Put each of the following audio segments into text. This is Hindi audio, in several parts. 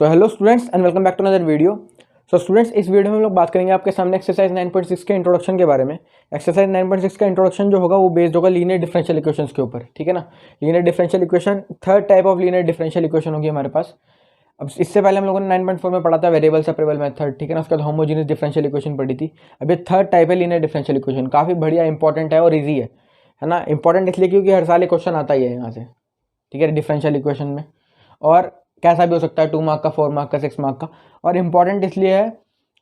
So hello students and welcome back to another video. So students, इस वीडियो में हम लोग बात करेंगे आपके सामने एक्सरसाइज 9.6 के इंट्रोडक्शन के बारे में। एक्सरसाइज 9.6 का इंट्रोडक्शन जो होगा वो बेस्ड होगा लीनियर डिफरेंशियल इक्वेशंस के ऊपर, ठीक है ना। Linear differential equation, third type of linear differential equation होगी हमारे पास। अब इससे पहले हम लोगों ने 9.4 में पढ़ा था वेरिएबल सेपरेबल मेथड, ठीक है ना। उसके बाद होमोजेनियस डिफरेंशियल इक्वेशन पढ़ी थी। अब ये थर्ड टाइप है लीनियर डिफरेंशियल इक्वेशन, काफ़ी बढ़िया इंपॉर्टेंट है और ईजी है ना। इंपॉर्टेंट इसलिए क्योंकि हर साल एक क्वेश्चन आता ही है यहाँ से, ठीक है, डिफरेंशियल इक्वेशन में। और कैसा भी हो सकता है, 2 मार्क का, 4 मार्क का, 6 मार्क का। और इम्पॉर्टेंट इसलिए है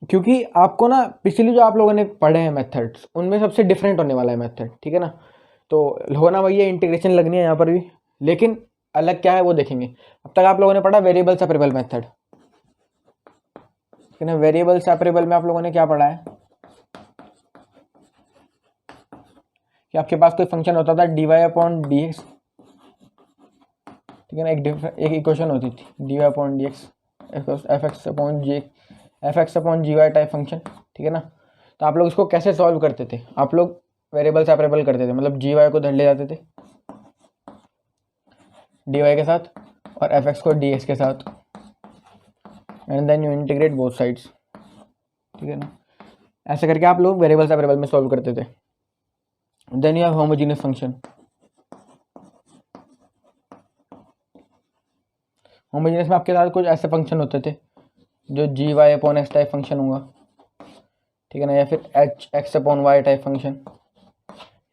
क्योंकि आपको ना पिछली जो आप लोगों ने पढ़े हैं मेथड्स, उनमें सबसे डिफरेंट होने वाला है मेथड, ठीक है ना। तो होना वही है, इंटीग्रेशन लगनी है यहाँ पर भी, लेकिन अलग क्या है वो देखेंगे। अब तक आप लोगों ने पढ़ा वेरिएबल सेपरेबल मेथड, ठीक है ना। वेरिएबल सेपरेबल में आप लोगों ने क्या पढ़ा है कि आपके पास कोई फंक्शन होता था dy/dx, ठीक है ना। एक इक्वेशन होती थी dy/dx fx/gy टाइप फंक्शन, ठीक है ना। तो आप लोग इसको कैसे सॉल्व करते थे? आप लोग वेरिएबल सेपरेबल करते थे, मतलब gy को धर ले जाते थे dy के साथ और fx को dx के साथ, and then you integrate both sides, ठीक है ना। ऐसे करके आप लोग वेरिएबल सेपरेबल में सॉल्व करते थे। Then you have homogeneous function. Homogeneous में आपके साथ कुछ ऐसे फंक्शन होते थे जो gy/x टाइप फंक्शन होगा, ठीक है ना, या फिर x/y टाइप फंक्शन।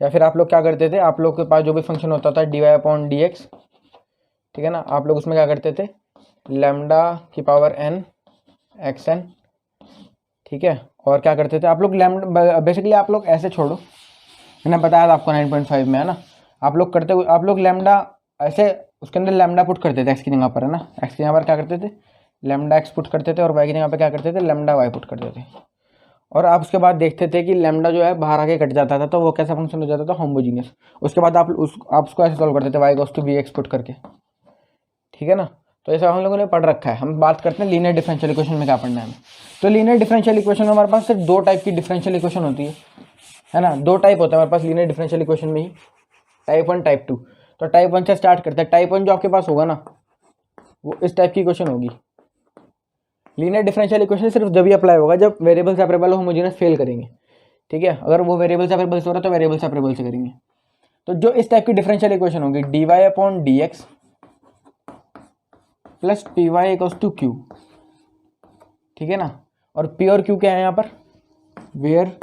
या फिर आप लोग क्या करते थे, आप लोग के पास जो भी फंक्शन होता था dy/dx, ठीक है ना, आप लोग उसमें क्या करते थे, λn xn, ठीक है। और क्या करते थे आप लोग, बेसिकली आप लोग ऐसे छोड़ो, मैंने बताया था आपको 9.5 में, है ना। आप लोग लैम्डा ऐसे उसके अंदर लैम्डा पुट करते थे एक्स की जगह पर, है ना। एक्स की जगह पर क्या करते थे, लैम्डा एक्स पुट करते थे, और वाई की जगह पर क्या करते थे, लैम्डा वाई पुट करते थे। और आप उसके बाद देखते थे कि लैम्डा जो है बाहर आके कट जाता था, तो वो कैसा फंक्शन हो जाता था, होमोजीनियस। उसके बाद आप उसको ऐसे सॉल्व करते थे Y goes to be X put करके, ठीक है ना। तो ऐसा हम लोगों ने पढ़ रखा है। हम बात करते हैं लीनियर डिफरेंशियल इक्वेशन में क्या पढ़ना है हमें। तो लीनियर डिफरेंशियल इक्वेशन में हमारे पास सिर्फ दो टाइप की डिफरेंशियल इक्वेशन होती है ना। दो टाइप होता है हमारे पास लीनियर डिफरेंशियल इक्वेशन में ही, टाइप 1 टाइप 2। तो टाइप 1 से स्टार्ट करते हैं। टाइप 1 जो आपके पास होगा ना, वो इस टाइप की इक्वेशन होगी। लीनियर डिफरेंशियल इक्वेशन सिर्फ जब भी अप्लाई होगा जब वेरिएबल सेपरेबल होमोजेनियस फेल करेंगे, ठीक है। अगर वो वेरिएबल सेपरेबल से हो रहा है तो वेरिएबल सेपरेबल से करेंगे। तो जो इस टाइप की डिफरेंशियल इक्वेशन होगी dy/dx plus py equals to q, ठीक है ना। और p और q क्या है यहाँ पर, where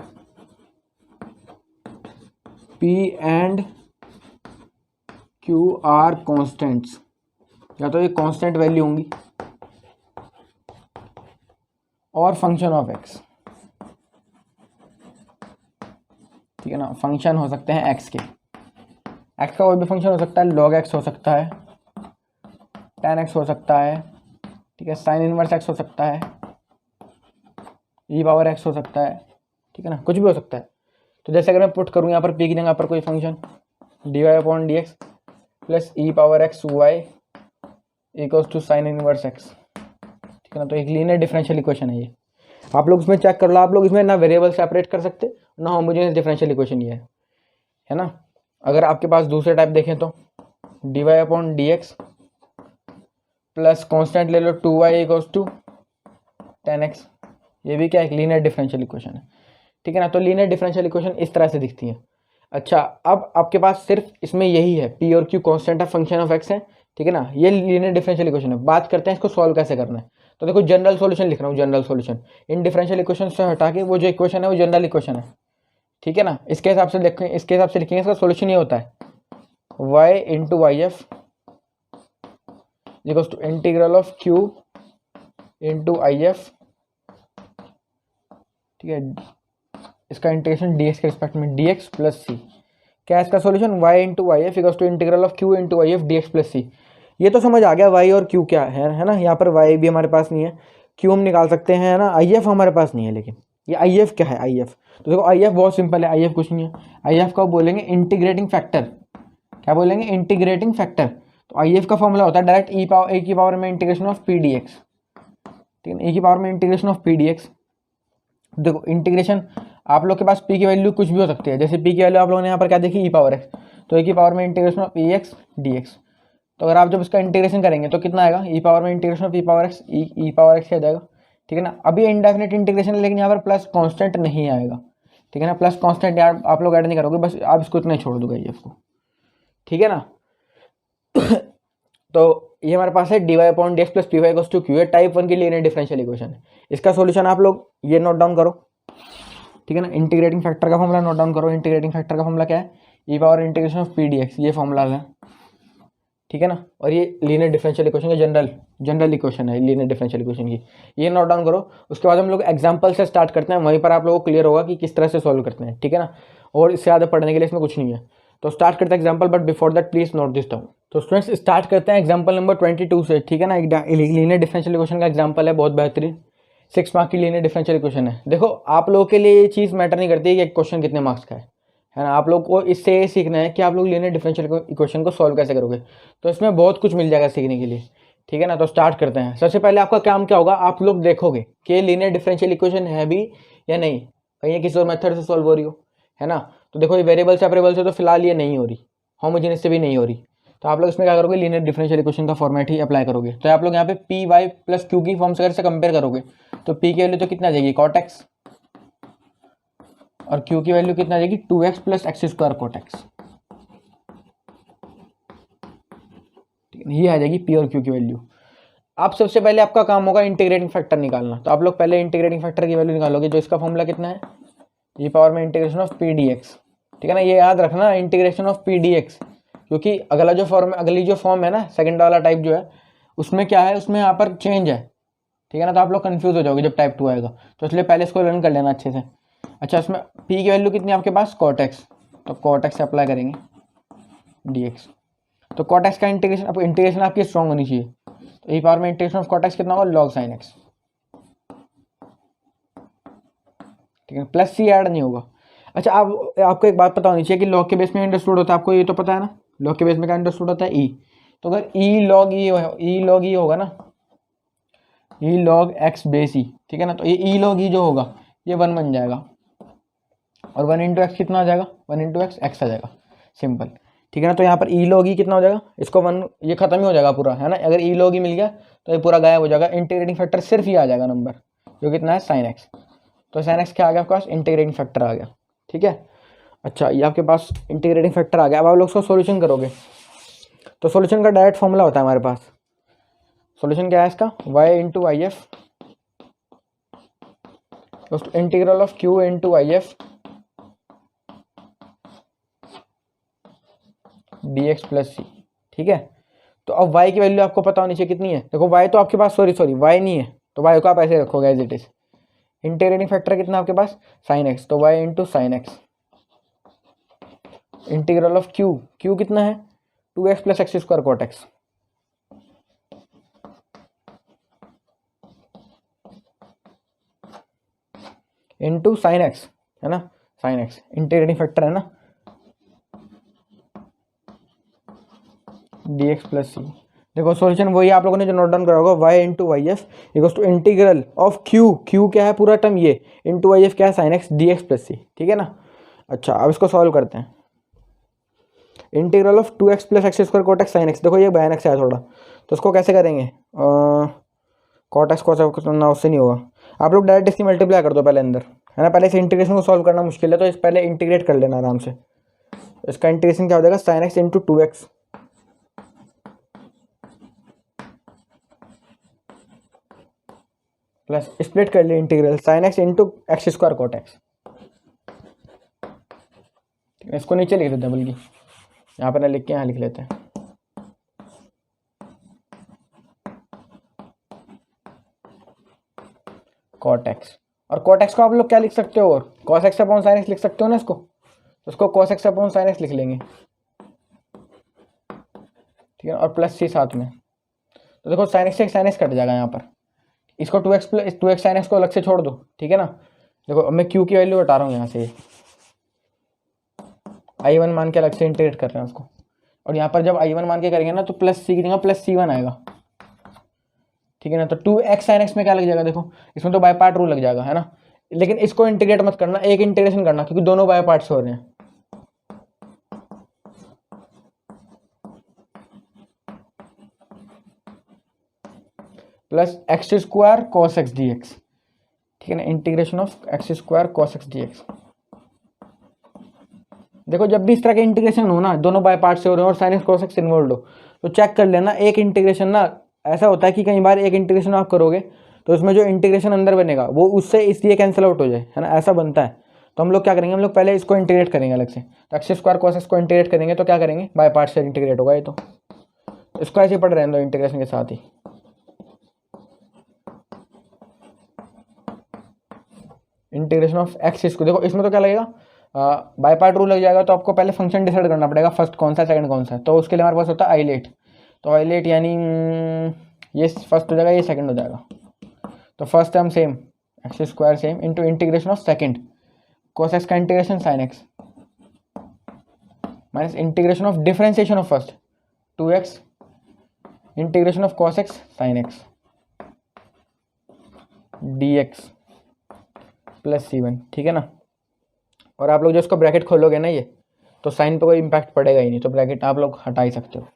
p and q are constants, या तो ये कांस्टेंट वैल्यू होंगी और फंक्शन ऑफ x, ठीक है ना। फंक्शन हो सकते हैं x के, x का कोई भी फंक्शन हो सकता है, log x हो सकता है, tan x हो सकता है, ठीक है, साइन इनवर्स x हो सकता है, e⁻x हो सकता है, ठीक है ना, कुछ भी हो सकता है। तो जैसे अगर मैं पुट करूँ यहाँ पर p की जगह पर कोई function dy/dx plus e⁻x y equals to sine inverse x, ठीक है ना। तो एक लीनियर डिफरेंशियल इक्वेशन है ये। आप लोग इसमें चेक कर लो, आप लोग इसमें ना वेरिएबल सेपरेट कर सकते ना होमोजेनियस डिफरेंशियल इक्वेशन ये है ना। अगर आपके पास दूसरे टाइप देखें तो dy/dx प्लस कांस्टेंट ले लो 2y equals to tan x, ये भी क्या एक लीनियर डिफरेंशियल इक्वेशन है, ठीक है ना। तो लीनियर डिफरेंशियल इक्वेशन इस तरह से दिखती है। अच्छा, अब आपके पास सिर्फ इसमें यही है, p और q constant of function of x है, ठीक है ना। ये लीनियर डिफरेंशियल इक्वेशन है। बात करते हैं इसको सॉल्व कैसे करना है। तो देखो, जनरल सॉल्यूशन लिख रहा हूँ, जनरल सॉल्यूशन। इन डिफरेंशियल इक्वेशन से हटा के वो जो इक्वेशन है वो जनरल इक्वेशन है, ठीक है ना। इसके हिसाब से लिखेंगे, इसके हिसाब से लिखेंगे। इसका सॉल्यूशन ये होता है y into Y F equals to integral of q into I F, ठीक है, इसका इंटीग्रेशन dx के रिस्पेक्ट में dx प्लस सी। क्या है इसका solution, y into Y F equals to integral of q into I F dx plus C. ये तो समझ आ गया y और q क्या है ना। यहाँ पर y भी हमारे पास नहीं है, q हम निकाल सकते हैं, है ना। आई एफ हमारे पास नहीं है, लेकिन ये आई एफ क्या है, आई एफ। तो देखो आई एफ बहुत सिंपल है, आई एफ कुछ नहीं है। आई एफ का बोलेंगे इंटीग्रेटिंग फैक्टर, क्या बोलेंगे, इंटीग्रेटिंग फैक्टर। तो आई एफ का फॉर्मूला होता है डायरेक्ट ए की पावर में integration of P D x, ठीक है, ए की पावर में integration of P D x. देखो इंटीग्रेशन, आप लोग के पास p की वैल्यू कुछ भी हो सकती है। जैसे p की वैल्यू आप लोगों ने यहाँ पर क्या देखी, e⁻x, तो e की पावर में integration of x D x, तो अगर आप जब इसका इंटीग्रेशन करेंगे तो कितना आएगा, ई पावर में integration of E power X, E power X आ जाएगा, ठीक है ना। अभी इनडेफिनेट इंटीग्रेशन है, लेकिन यहाँ पर प्लस कांस्टेंट नहीं आएगा, ठीक है ना। प्लस कांस्टेंट यार आप लोग ऐड नहीं करोगे, बस आप इसको इतना ही छोड़ दोगे ये इसको, ठीक है ना। तो ये हमारे पास है dy upon dx plus py equals to q है, टाइप 1 की लीनियर डिफरेंशियल इक्वेशन है। इसका सॉल्यूशन आप लोग ये नोट डाउन करो, ठीक है ना। इंटीग्रेटिंग फैक्टर का फॉर्मूला नोट डाउन करो। इंटीग्रेटिंग फैक्टर का फॉर्मूला क्या है, ई power integration of P D X, ये फॉर्मूला है, ठीक है ना। और ये लीनियर डिफरेंशियल इक्वेशन का जनरल इक्वेशन है, लीनियर डिफरेंशियल इक्वेशन की, ये नोट डाउन करो। उसके बाद हम लोग एग्जांपल से स्टार्ट करते हैं, वहीं पर आप लोगों को क्लियर होगा कि किस तरह से सॉल्व करते हैं, ठीक है ना। और इससे ज़्यादा पढ़ने के लिए इसमें कुछ नहीं है। तो स्टार्ट करते हैं example, but before that please note this down. तो स्टूडेंट्स स्टार्ट करते हैं एग्जाम्पल नंबर 22 से, ठीक है ना। लीनियर डिफरेंशियल इक्वेशन का एग्जाम्पल है, बहुत बेहतरीन 6 मार्क की लीनियर डिफरेंशियल इक्वेशन है। देखो आप लोगों के लिए ये चीज़ मैटर नहीं करती है कि एक क्वेश्चन कितने मार्क्स का है ना। आप लोग को इससे ये सीखना है कि आप लोग लीनियर डिफरेंशियल इक्वेशन को सॉल्व कैसे करोगे। तो इसमें बहुत कुछ मिल जाएगा सीखने के लिए, ठीक है ना। तो स्टार्ट करते हैं। सबसे पहले आपका काम क्या होगा, आप लोग देखोगे कि लीनियर डिफरेंशियल इक्वेशन है भी या नहीं, कहीं ये किसी और मेथड से सॉल्व हो रही हो, है ना। तो देखो ये वेरिएबल सेपरेबल से तो फिलहाल ये नहीं हो रही, होमोजेनियस से भी नहीं हो रही। तो आप लोग इसमें क्या करोगे, लीनियर डिफरेंशियल इक्वेशन का फॉर्मेट ही अप्लाई करोगे। तो आप लोग यहाँ पे पी वाई प्लस क्यू की फॉर्म से कंपेयर करोगे, तो पी की वैल्यू तो कितना आ जाएगी, कॉट एक्स, और क्यू की वैल्यू कितना आ जाएगी, 2x plus x square cot x, ये आ जाएगी पी और क्यू की वैल्यू। अब सबसे पहले आपका काम होगा इंटीग्रेटिंग फैक्टर निकालना। तो आप लोग पहले इंटीग्रेटिंग फैक्टर की वैल्यू निकालोगे, जो इसका फॉर्मूला कितना है, ई पावर में integration of P D x, ठीक है ना। ये याद रखना integration of P D x, क्योंकि अगली जो फॉर्म है ना, सेकंड वाला टाइप जो है, उसमें क्या है, उसमें यहाँ पर चेंज है, ठीक है ना। तो आप लोग कंफ्यूज हो जाओगे जब टाइप 2 आएगा, तो इसलिए पहले इसको लर्न कर लेना अच्छे से। अच्छा, इसमें पी की वैल्यू कितनी है आपके पास, कॉट एक्स, तो कॉट एक्स से अप्लाई करेंगे डी एक्स। तो कॉट एक्स का इंटीग्रेशन आपकी स्ट्रॉन्ग होनी चाहिए। तो ई पावर में इंटीग्रेशन ऑफ कॉट एक्स कितना होगा, लॉग साइन एक्स, ठीक है। प्लस सी ऐड नहीं होगा। अच्छा, आपको एक बात पता होनी चाहिए कि लॉग के बेस में अंडरस्टूड होता है, आपको ये तो पता है ना, लॉग के बेस में क्या अंडरस्टूड होता है, ई। तो अगर ई लॉग ई होगा ना, ई लॉग एक्स बेस ई, ठीक है ना। तो ये ई लॉग ई जो होगा ये 1 बन जाएगा, और 1 इंटू एक्स कितना आ जाएगा, 1 इंटू एक्स आ जाएगा, सिंपल, ठीक है ना। तो यहाँ पर ई लॉग ई कितना हो जाएगा, इसको 1, ये खत्म ही हो जाएगा पूरा, है ना। अगर ई लॉग ई मिल गया तो ये पूरा गायब हो जाएगा, इंटीग्रेटिंग फैक्टर सिर्फ ये आ जाएगा नंबर, जो कितना है, साइन एक्स। तो साइन एक्स क्या आ गया आपके पास, इंटीग्रेटिंग फैक्टर आ गया, ठीक है। अच्छा, ये आपके पास इंटीग्रेटिंग फैक्टर आ गया। अब आप लोग उसका सोल्यूशन करोगे, तो सोल्यूशन का डायरेक्ट फॉर्मूला होता है हमारे पास। सोल्यूशन क्या है इसका, Y into I F integral of Q into I F D X plus C, ठीक है। तो अब y की वैल्यू आपको पता होनी चाहिए कितनी है। देखो y तो आपके पास सॉरी y नहीं है, तो y को आप ऐसे रखोगे as it is. Integrating factor कितना आपके पास, साइन एक्स, तो y into sine x integral of q कितना है, 2x plus x square cot x, into sine x, है ना, साइन एक्स इंटीग्रेटिंग फैक्टर है ना, डी एक्स प्लस सी। देखो सॉल्यूशन वही आप लोगों ने जो नोट डाउन करा होगा, y into Y F equals to integral of q क्या है पूरा टर्म ये, इंटू वाई एफ क्या है, sine X D X plus C, ठीक है ना। अच्छा, अब इसको सॉल्व करते हैं। Integral of 2x plus x square cot X sine X, देखो ये बायन एक्स है थोड़ा, तो इसको कैसे करेंगे, कॉट एक्स को करना उससे नहीं होगा, आप लोग डायरेक्ट इसकी मल्टीप्लाई कर दो पहले अंदर, है ना। पहले इस इंटीग्रेशन को सॉल्व करना मुश्किल है, तो इस पहले इंटीग्रेट कर लेना आराम से। इसका इंटीग्रेशन क्या हो जाएगा, sine x into 2x plus split कर लिए integral sine x into x square cot x, इसको नीचे लिख देते हैं, बल्कि यहाँ पर ना लिख के यहाँ लिख लेते हैं, कॉट एक्स। और कॉट एक्स को आप लोग क्या लिख सकते हो, और cos x upon sine x लिख सकते हो ना इसको, तो उसको cos x upon sine x लिख लेंगे, ठीक है, और प्लस सी साथ में। तो देखो साइन एक्स से साइन एक्स कट जाएगा यहाँ पर, इसको 2x plus 2x sine x को अलग से छोड़ दो, ठीक है ना। देखो अब मैं क्यू की वैल्यू हटा रहा हूँ यहाँ से, I1 मान के अलग से इंटीग्रेट कर रहे हैं उसको, और यहाँ पर जब I1 मान के करेंगे ना तो प्लस सी की जगह प्लस C1 आएगा, ठीक है ना। तो 2x साइन एक्स में क्या लग जाएगा, देखो इसमें तो बाय पार्ट रूल लग जाएगा, है ना। लेकिन इसको इंटीग्रेट मत करना, एक इंटीग्रेशन करना, क्योंकि दोनों बाय पार्ट से हो रहे हैं। Plus x square cos x D x, ठीक है ना, integration of x square cos x D x. देखो जब भी इस तरह के इंटीग्रेशन हो ना, दोनों बाय पार्ट से हो रहे हो और sine x cos x involve हो, तो चेक कर लेना एक इंटीग्रेशन ना ऐसा होता है कि कई बार एक इंटीग्रेशन आप करोगे तो उसमें जो इंटीग्रेशन अंदर बनेगा वो उससे इसलिए कैंसिल आउट हो जाए, है ना, ऐसा बनता है। तो हम लोग क्या करेंगे, हम लोग पहले इसको इंटीग्रेट करेंगे अलग से। तो एक्स स्क्वायर कॉस एक्स को इंटीग्रेट करेंगे तो क्या करेंगे, बाय पार्ट से इंटीग्रेट होगा ये, तो इसको ऐसे ही पढ़ रहे हैं इंटीग्रेशन के साथ ही। इंटीग्रेशन ऑफ एक्स इसको देखो, इसमें तो क्या लगेगा, बाय पार्ट रूल लग जाएगा। तो आपको पहले फंक्शन डिसाइड करना पड़ेगा, फर्स्ट कौन सा सेकंड कौन सा है। तो उसके लिए हमारे पास होता है आइलेट। तो आइलेट यानी ये फर्स्ट हो जाएगा, ये सेकंड हो जाएगा। तो first term same X square same into integration of second cos X का integration sine X minus integration of differentiation of first 2x integration of cos X sine X dx plus c1, ठीक है ना। और आप लोग जो इसको ब्रैकेट खोलोगे ना ये, तो साइन पे कोई इंपैक्ट पड़ेगा ही नहीं, तो ब्रैकेट आप लोग हटा ही सकते हो,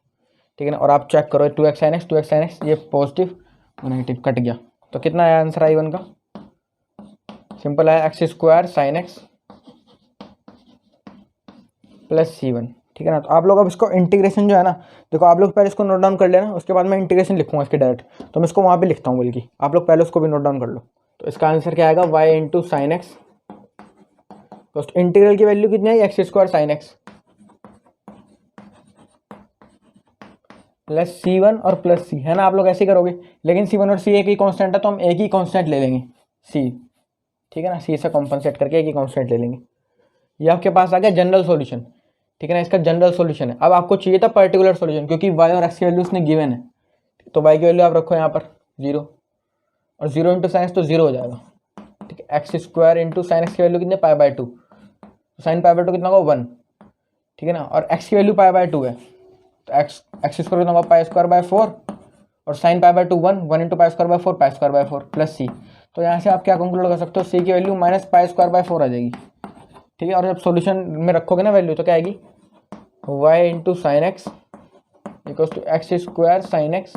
ठीक है ना। और आप चेक करो 2x sin x ये पॉजिटिव और नेगेटिव कट गया, तो कितना आया आंसर I1 का, सिंपल आया x square sine x plus c1, ठीक है ना। तो आप लोग अब इसको इंटीग्रेशन जो है ना, देखो आप लोग पहले इसको नोट डाउन कर लेना, उसके बाद मैं इंटीग्रेशन लिखूंगा इसके डायरेक्ट, तो मैं इसको वहाँ पे लिखता हूँ बल्कि आप लोग पहले उसको भी नोट डाउन कर लो। तो इसका आंसर क्या आएगा, y इंटू साइन एक्स, तो इंटीग्रल की वैल्यू कितनी है, X square sine x plus c1 और प्लस c, है ना। आप लोग ऐसे करोगे, लेकिन c1 और c एक ही कांस्टेंट है तो हम एक ही कांस्टेंट ले लेंगे c, ठीक है ना, c से कॉम्पनसेट करके एक ही कांस्टेंट ले लेंगे। ये आपके पास आ गया जनरल सॉल्यूशन, ठीक है ना, इसका जनरल सॉल्यूशन है। अब आपको चाहिए था पर्टिकुलर सॉल्यूशन, क्योंकि y और x की वैल्यू उसने गिवन है, तो y की वैल्यू आप रखो यहाँ पर 0, और 0 इंटू साइन एक्स तो 0 हो जाएगा, ठीक है। X square into sine x की वैल्यू कितनी, पाई/2, तो साइन पाई/2 कितना होगा 1, ठीक है ना। और x की वैल्यू पाई/2 है, तो एक्स स्क्वायर कितना होगा पाई²/4, और साइन पाई/2 1 इंटू पाई²/4 पाई²/4 प्लस c। तो यहाँ से आप क्या कंक्लूड कर सकते हो, c की वैल्यू माइनस पाई² आ जाएगी, ठीक है। और जब सॉल्यूशन में रखोगे ना वैल्यू, तो क्या आएगी, y into sine X equals to x square sine X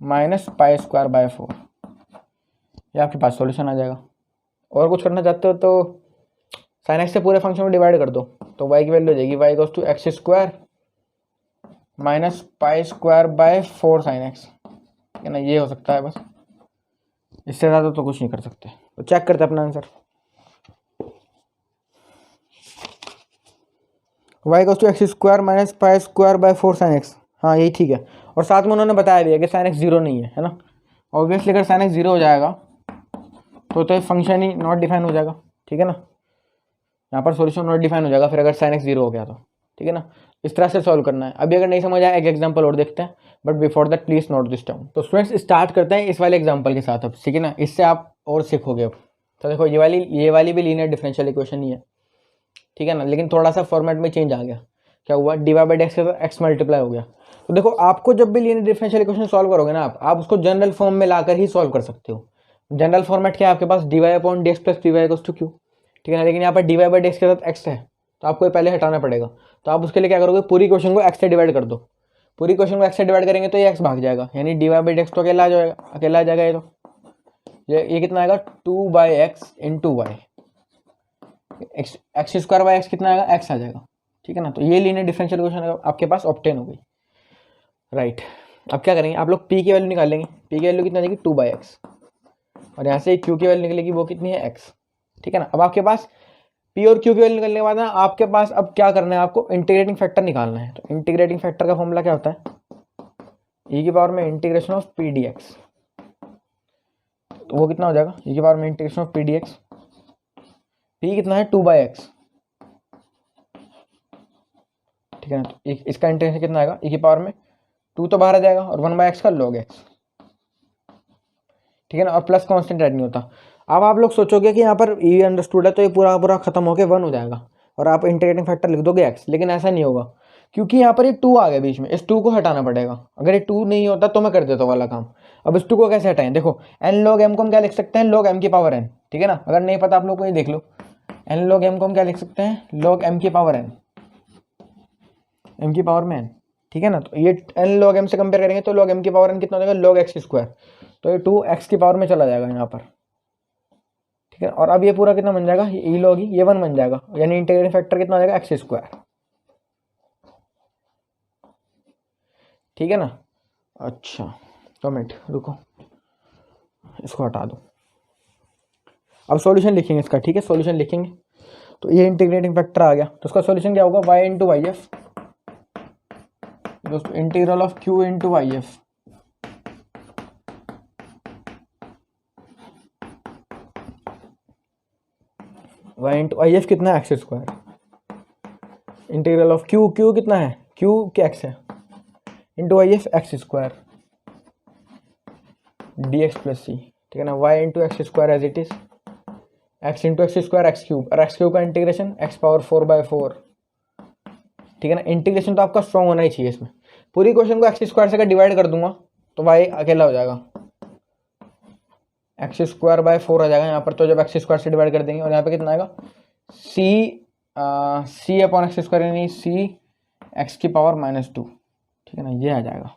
minus पाई²/4, ये आपके पास सॉल्यूशन आ जाएगा। और कुछ करना चाहते हो तो साइन एक्स से पूरे फंक्शन में डिवाइड कर दो, तो y की वैल्यू हो जाएगी y equals to x square minus पाई²/4 साइन एक्स, ठीक है ना। ये हो सकता है बस, इससे ज़्यादा तो कुछ नहीं कर सकते। तो चेक करते अपना answer, y equals to x square minus पाई²/4 साइन एक्स, हाँ यही ठीक है। और साथ में उन्होंने बताया भी है कि साइन एक्स 0 नहीं है ना। ऑब्वियसली अगर साइन एक्स 0 हो जाएगा तो फंक्शन ही नॉट डिफाइन हो जाएगा, ठीक है ना। यहाँ पर सॉल्यूशन नॉट डिफाइन हो जाएगा फिर अगर साइन एक्स 0 हो गया तो, ठीक है ना। इस तरह से सॉल्व करना है। अभी अगर नहीं समझ आया एक एग्जांपल और देखते हैं, but before that please note this down. तो स्टूडेंट्स स्टार्ट करते हैं इस वाले एग्जांपल के साथ अब, ठीक है ना, इससे आप और सीखोगे अब। तो देखो ये वाली भी लीनियर डिफरेंशियल इक्वेशन ही है, ठीक है ना, लेकिन थोड़ा सा फॉर्मेट में चेंज आ गया। क्या हुआ, dy/dx के साथ x मल्टीप्लाई हो गया। तो देखो आपको जब भी लीनियर डिफरेंशियल इक्वेशन सॉल्व करोगे ना, आप उसको जनरल फॉर्म में लाकर ही सॉल्व कर सकते हो। जनरल फॉर्मेट क्या है आपके पास, dy/dx plus py equals to q, ठीक है ना। लेकिन यहाँ पर dy/dx के साथ x है, तो आपको पहले हटाना पड़ेगा। तो आप उसके लिए क्या करोगे, पूरी क्वेश्चन को x से डिवाइड कर दो। पूरी क्वेश्चन को x से डिवाइड करेंगे तो ये x भाग जाएगा, यानी dy/dx तो अकेला आ जाएगा ये। तो ये कितना आएगा 2/x into y, x square by x कितना आएगा, x आ जाएगा, ठीक है ना। तो ये लीनियर डिफरेंशियल इक्वेशन आपके पास ऑब्टेन हो गई, राइट। अब क्या करेंगे, आप लोग p की वैल्यू निकाल लेंगे। p की वैल्यू कितना आएगी 2/x, और यहाँ से q की वैल्यू निकलेगी, वो कितनी है x, ठीक है ना। अब आपके पास p और q की वैल्यू निकलने के बाद ना आपके पास अब क्या करना है, आपको इंटीग्रेटिंग फैक्टर निकालना है। तो इंटीग्रेटिंग फैक्टर का फॉर्मूला क्या होता है, e की पावर में इंटीग्रेशन ऑफ p dx, तो वो कितना हो जाएगा, e की पावर में integration of p dx, p कितना है 2/x, ठीक है ना। तो इसका इंटीग्रेशन कितना आएगा, e की पावर में 2 तो बाहर आ जाएगा और 1/x का log x, ठीक है ना। और प्लस कांस्टेंट ऐड नहीं होता। अब आप लोग सोचोगे कि यहाँ पर e अंडरस्टूड है तो ये पूरा खत्म होकर 1 हो जाएगा और आप इंटीग्रेटिंग फैक्टर लिख दोगे x, लेकिन ऐसा नहीं होगा क्योंकि यहाँ पर ये 2 आ गया बीच में, इस 2 को हटाना पड़ेगा। अगर ये 2 नहीं होता तो मैं कर देता वाला काम। अब इस 2 को कैसे हटाएं, देखो n log m को हम क्या लिख सकते हैं, log m की पावर n, ठीक है ना। अगर नहीं पता आप लोग को ये देख लो, n log m को हम क्या लिख सकते हैं, log m की पावर n, m की पावर में n, ठीक है ना। तो ये n log m से कंपेयर करेंगे तो log m की पावर n कितना हो जाएगा, log x स्क्वायर, तो ये 2x की पावर में चला जाएगा यहाँ पर, ठीक है। और अब ये पूरा कितना बन जाएगा, e log ये 1 बन जाएगा, यानी इंटीग्रेटिंग फैक्टर कितना हो जाएगा, x स्क्वायर, ठीक है ना। अच्छा कमेंट रुको, इसको हटा दो। अब सॉल्यूशन लिखेंगे इसका, ठीक है, सॉल्यूशन लिखेंगे। तो ये इंटीग्रेटिंग फैक्टर आ गया, तो उसका सॉल्यूशन क्या होगा, y into Y F integral of q into Y F, y into Y F कितना है, X square, integral of q कितना है, q के x है, into Y F X square D X plus C, ठीक है ना। y into x square as it is, x into x square X cube, और एक्स क्यूब का इंटीग्रेशन x पावर 4/4, ठीक है ना। इंटीग्रेशन तो आपका स्ट्रॉन्ग होना ही चाहिए इसमें। पूरी क्वेश्चन को एक्स स्क्वायर से डिवाइड कर दूंगा तो y अकेला हो जाएगा, एक्स स्क्वायर बाय 4 आ जाएगा यहाँ पर। तो जब एक्स स्क्वायर से डिवाइड कर देंगे और यहाँ पे कितना आएगा, सी अपॉन एक्स स्क्वायर, यानी सी एक्स की पावर -2, ठीक है ना, ये आ जाएगा।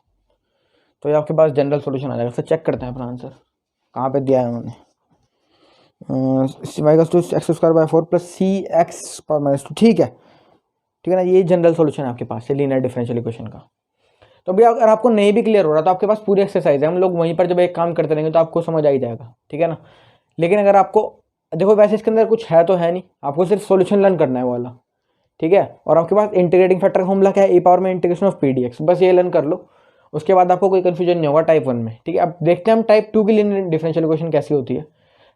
तो ये आपके पास जनरल सॉल्यूशन आ जाएगा। सर चेक करते हैं अपना आंसर कहाँ पे दिया है उन्होंने, वाई का two x square by 4 plus c x power -2, ठीक है ना। ये जनरल सॉल्यूशन है आपके पास लीनियर डिफरेंशियल इक्वेशन का। तो भैया अगर आपको नहीं भी क्लियर हो रहा तो आपके पास पूरी एक्सरसाइज है, हम लोग वहीं पर जब एक काम करते रहेंगे तो आपको समझ आ ही जाएगा, ठीक है ना। लेकिन अगर आपको देखो वैसे इसके अंदर कुछ है तो है नहीं, आपको सिर्फ सॉल्यूशन लर्न करना है वो वाला, ठीक है। और आपके पास इंटीग्रेटिंग फैक्टर का फॉर्मूला क्या है, ए पावर में integration of P D x, बस ये लर्न कर लो, उसके बाद आपको कोई कन्फ्यूजन नहीं होगा टाइप 1 में, ठीक है। अब देखते हैं हम टाइप 2 की लीनियर डिफरेंशियल इक्वेशन कैसी होती है।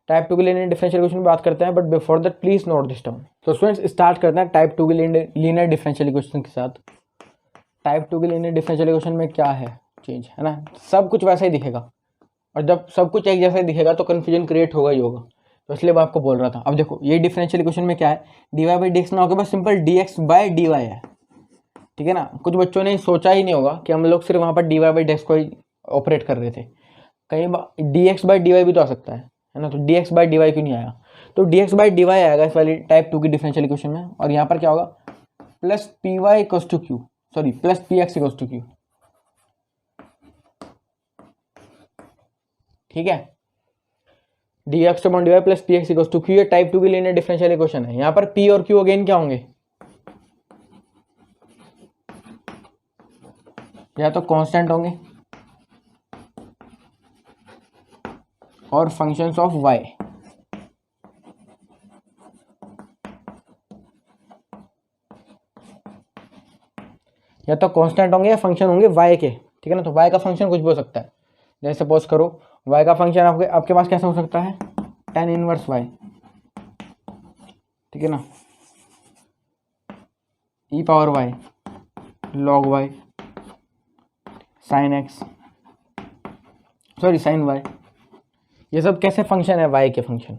टाइप 2 की लीनियर डिफरेंशियल इक्वेशन की बात करते हैं, but before that please note this term. तो स्टूडेंट्स स्टार्ट करते हैं टाइप 2 की लीनियर डिफरेंशियल इक्वेशन के साथ। टाइप 2 की लीनियर डिफरेंशियल इक्वेशन में क्या है चेंज, है ना, सब कुछ वैसा ही दिखेगा, और जब सब कुछ एक जैसा ही दिखेगा तो कन्फ्यूजन क्रिएट होगा ही होगा, तो इसलिए मैं आपको बोल रहा था। अब देखो ये डिफरेंशियल इक्वेशन में क्या है, dy बाई डी एक्स ना होकर बस सिंपल dx बाई dy है, ठीक है ना। कुछ बच्चों ने सोचा ही नहीं होगा कि हम लोग सिर्फ वहाँ पर dy बाई डी एक्स को ही ऑपरेट कर रहे थे, कहीं dx बाई dy भी तो आ सकता है ना। तो dx बाई dy क्यों नहीं आया, तो dx बाई dy आएगा इस वाली टाइप 2 की डिफरेंशियल इक्वेशन में, और यहाँ पर क्या होगा, plus p y equals to q, sorry plus p x equals to q, ठीक है। dx upon dy plus p x equals to q, ये टाइप 2 की लीनियर डिफरेंशियल इक्वेशन है। यहाँ पर p और q अगेन क्या होंगे, या तो कांस्टेंट होंगे और फंक्शंस ऑफ y, या तो कांस्टेंट होंगे या फंक्शन होंगे y के, ठीक है ना। तो y का फंक्शन कुछ भी हो सकता है, जैसे सपोज करो y का फंक्शन आपके पास कैसे हो सकता है, tan इनवर्स y, ठीक है ना, e power y log y sin x, sorry sin y, ये सब कैसे फंक्शन है y के फंक्शन।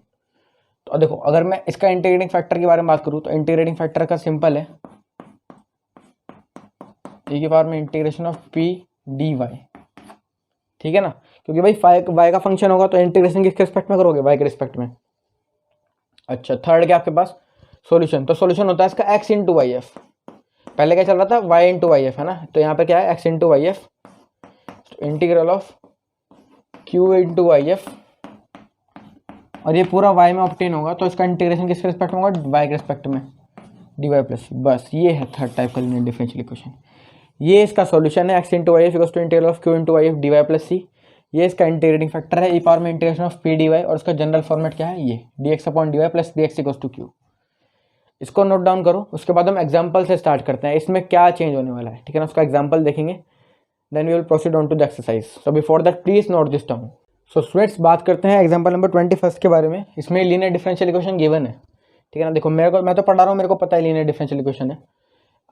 तो देखो अगर मैं इसका इंटीग्रेटिंग फैक्टर के बारे में बात करूँ तो इंटीग्रेटिंग फैक्टर का सिंपल है e की पावर में इंटीग्रेशन ऑफ p dy, ठीक है ना, क्योंकि भाई y का फंक्शन होगा तो इंटीग्रेशन किसके रिस्पेक्ट में करोगे, y के रिस्पेक्ट में। अच्छा थर्ड क्या आपके पास सॉल्यूशन, तो सॉल्यूशन होता है इसका x इंटू वाई एफ, पहले क्या चल रहा था y इंटू वाई एफ, है ना, तो यहाँ पे क्या है x into Y F, integral of q into Y f, और ये पूरा y में ऑब्टेन होगा तो इसका इंटीग्रेशन किसके रिस्पेक्ट में होगा, y के रिस्पेक्ट में, dy प्लस, बस ये है थर्ड टाइप का लीनियर डिफरेंशियल इक्वेशन। ये इसका सॉल्यूशन है, x into Y F equals to integral of q into Y F D Y plus C, ये इसका इंटीग्रेटिंग फैक्टर है, e पावर में integration of P D Y, और उसका जनरल फॉर्मेट क्या है, ये dx upon D Y plus D X equals to Q. इसको नोट डाउन करो, उसके बाद हम एग्जाम्पल से स्टार्ट करते हैं, इसमें क्या चेंज होने वाला है, ठीक है ना, उसका एग्जाम्पल देखेंगे, then we will proceed on to the exercise. So before that please note this term. So students बात करते हैं एग्जाम्पल नंबर 21 के बारे में। इसमें लीनियर डिफरेंशियल इक्वेशन गिवन है, ठीक है ना। देखो मैं तो पढ़ा रहा हूँ, मेरे को पता है लीनियर डिफरेंशियल इक्वेशन है,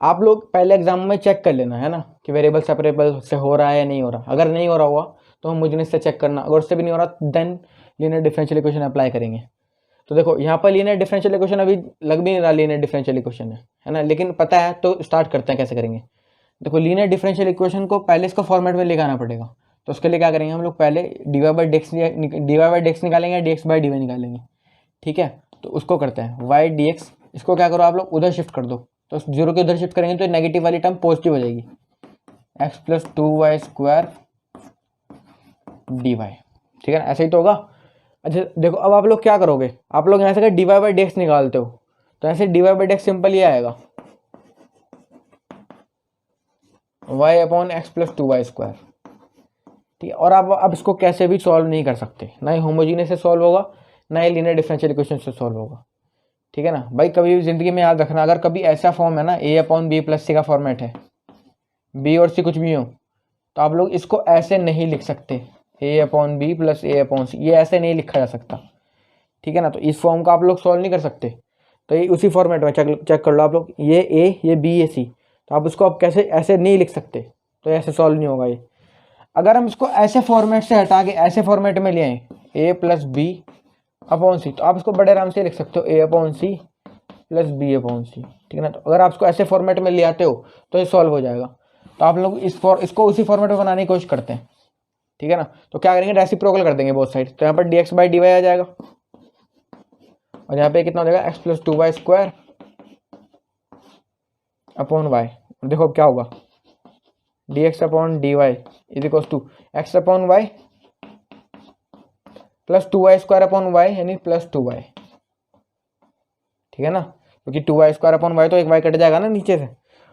आप लोग पहले एग्जाम में चेक कर लेना, है ना, कि वेरिएबल सेपरेबल से हो रहा है या नहीं हो रहा। अगर नहीं हो रहा हुआ तो हम मुझे इससे चेक करना, अगर उससे भी नहीं हो रहा then linear differential equation apply करेंगे। तो देखो यहाँ पर लीनियर डिफरेंशियल इक्वेशन अभी लग भी नहीं रहा लीनियर डिफरेंशियल इक्वेशन है ना, लेकिन पता है तो स्टार्ट करते हैं कैसे करेंगे। देखो लीनियर डिफरेंशियल इक्वेशन को पहले इसको फॉर्मेट में लेकर आना पड़ेगा, तो उसके लिए क्या करेंगे हम लोग, पहले D Y by D X निकालेंगे, D X by D Y निकालेंगे, ठीक है। तो उसको करते हैं वाई डी एक्स, इसको क्या करो आप लोग उधर शिफ्ट कर दो, तो जीरो के उधर शिफ्ट करेंगे तो नेगेटिव वाली टर्म पॉजिटिव हो जाएगी, x plus 2y square dy। ठीक है ना, ऐसे ही तो होगा। अच्छा देखो अब आप लोग क्या करोगे, आप लोग यहाँ से d Y by D x निकालते हो तो ऐसे d Y by D x simple ये आएगा y upon x plus 2y square. ठीक है, और आप अब इसको कैसे भी सॉल्व नहीं कर सकते, ना ही होमोजीनियस से सॉल्व होगा ना ही लीनियर डिफरेंशियल इक्वेशन से सॉल्व होगा। ठीक है ना भाई, कभी भी जिंदगी में याद रखना, अगर कभी ऐसा फॉर्म है ना a अपॉन बी प्लस सी का फॉर्मेट है, b और c कुछ भी हो, तो आप लोग इसको ऐसे नहीं लिख सकते a upon B plus A upon C, ये ऐसे नहीं लिखा जा सकता। ठीक है ना, तो इस फॉर्म का आप लोग सॉल्व नहीं कर सकते, तो ये उसी फॉर्मेट में चेक कर लो आप लोग, ये a ये b ये c, तो आप इसको आप कैसे ऐसे नहीं लिख सकते, तो ऐसे सॉल्व नहीं होगा ये। अगर हम इसको ऐसे फॉर्मेट से हटा के ऐसे फॉर्मेट में ले आए a प्लस बी अपॉन सी, तो आप इसको बड़े आराम से लिख सकते हो a upon C plus B upon C. ठीक है ना, तो अगर आप इसको ऐसे फॉर्मेट में ले आते हो तो ये सॉल्व हो जाएगा। तो आप लोग इसको उसी फॉर्मेट में बनाने की कोशिश करते हैं। ठीक है ना, तो क्या करेंगे, रेसिप्रोकल कर देंगे बोथ साइड, तो यहाँ पर D X by D Y आ जाएगा और यहाँ पे कितना हो जाएगा X plus 2y square upon Y. देखो अब क्या होगा, D x upon D Y is equal to x upon Y plus 2y square upon Y यानी प्लस 2y। ठीक है ना, क्योंकि 2y स्क्वायर अपॉन वाई तो एक y कट जाएगा ना नीचे से,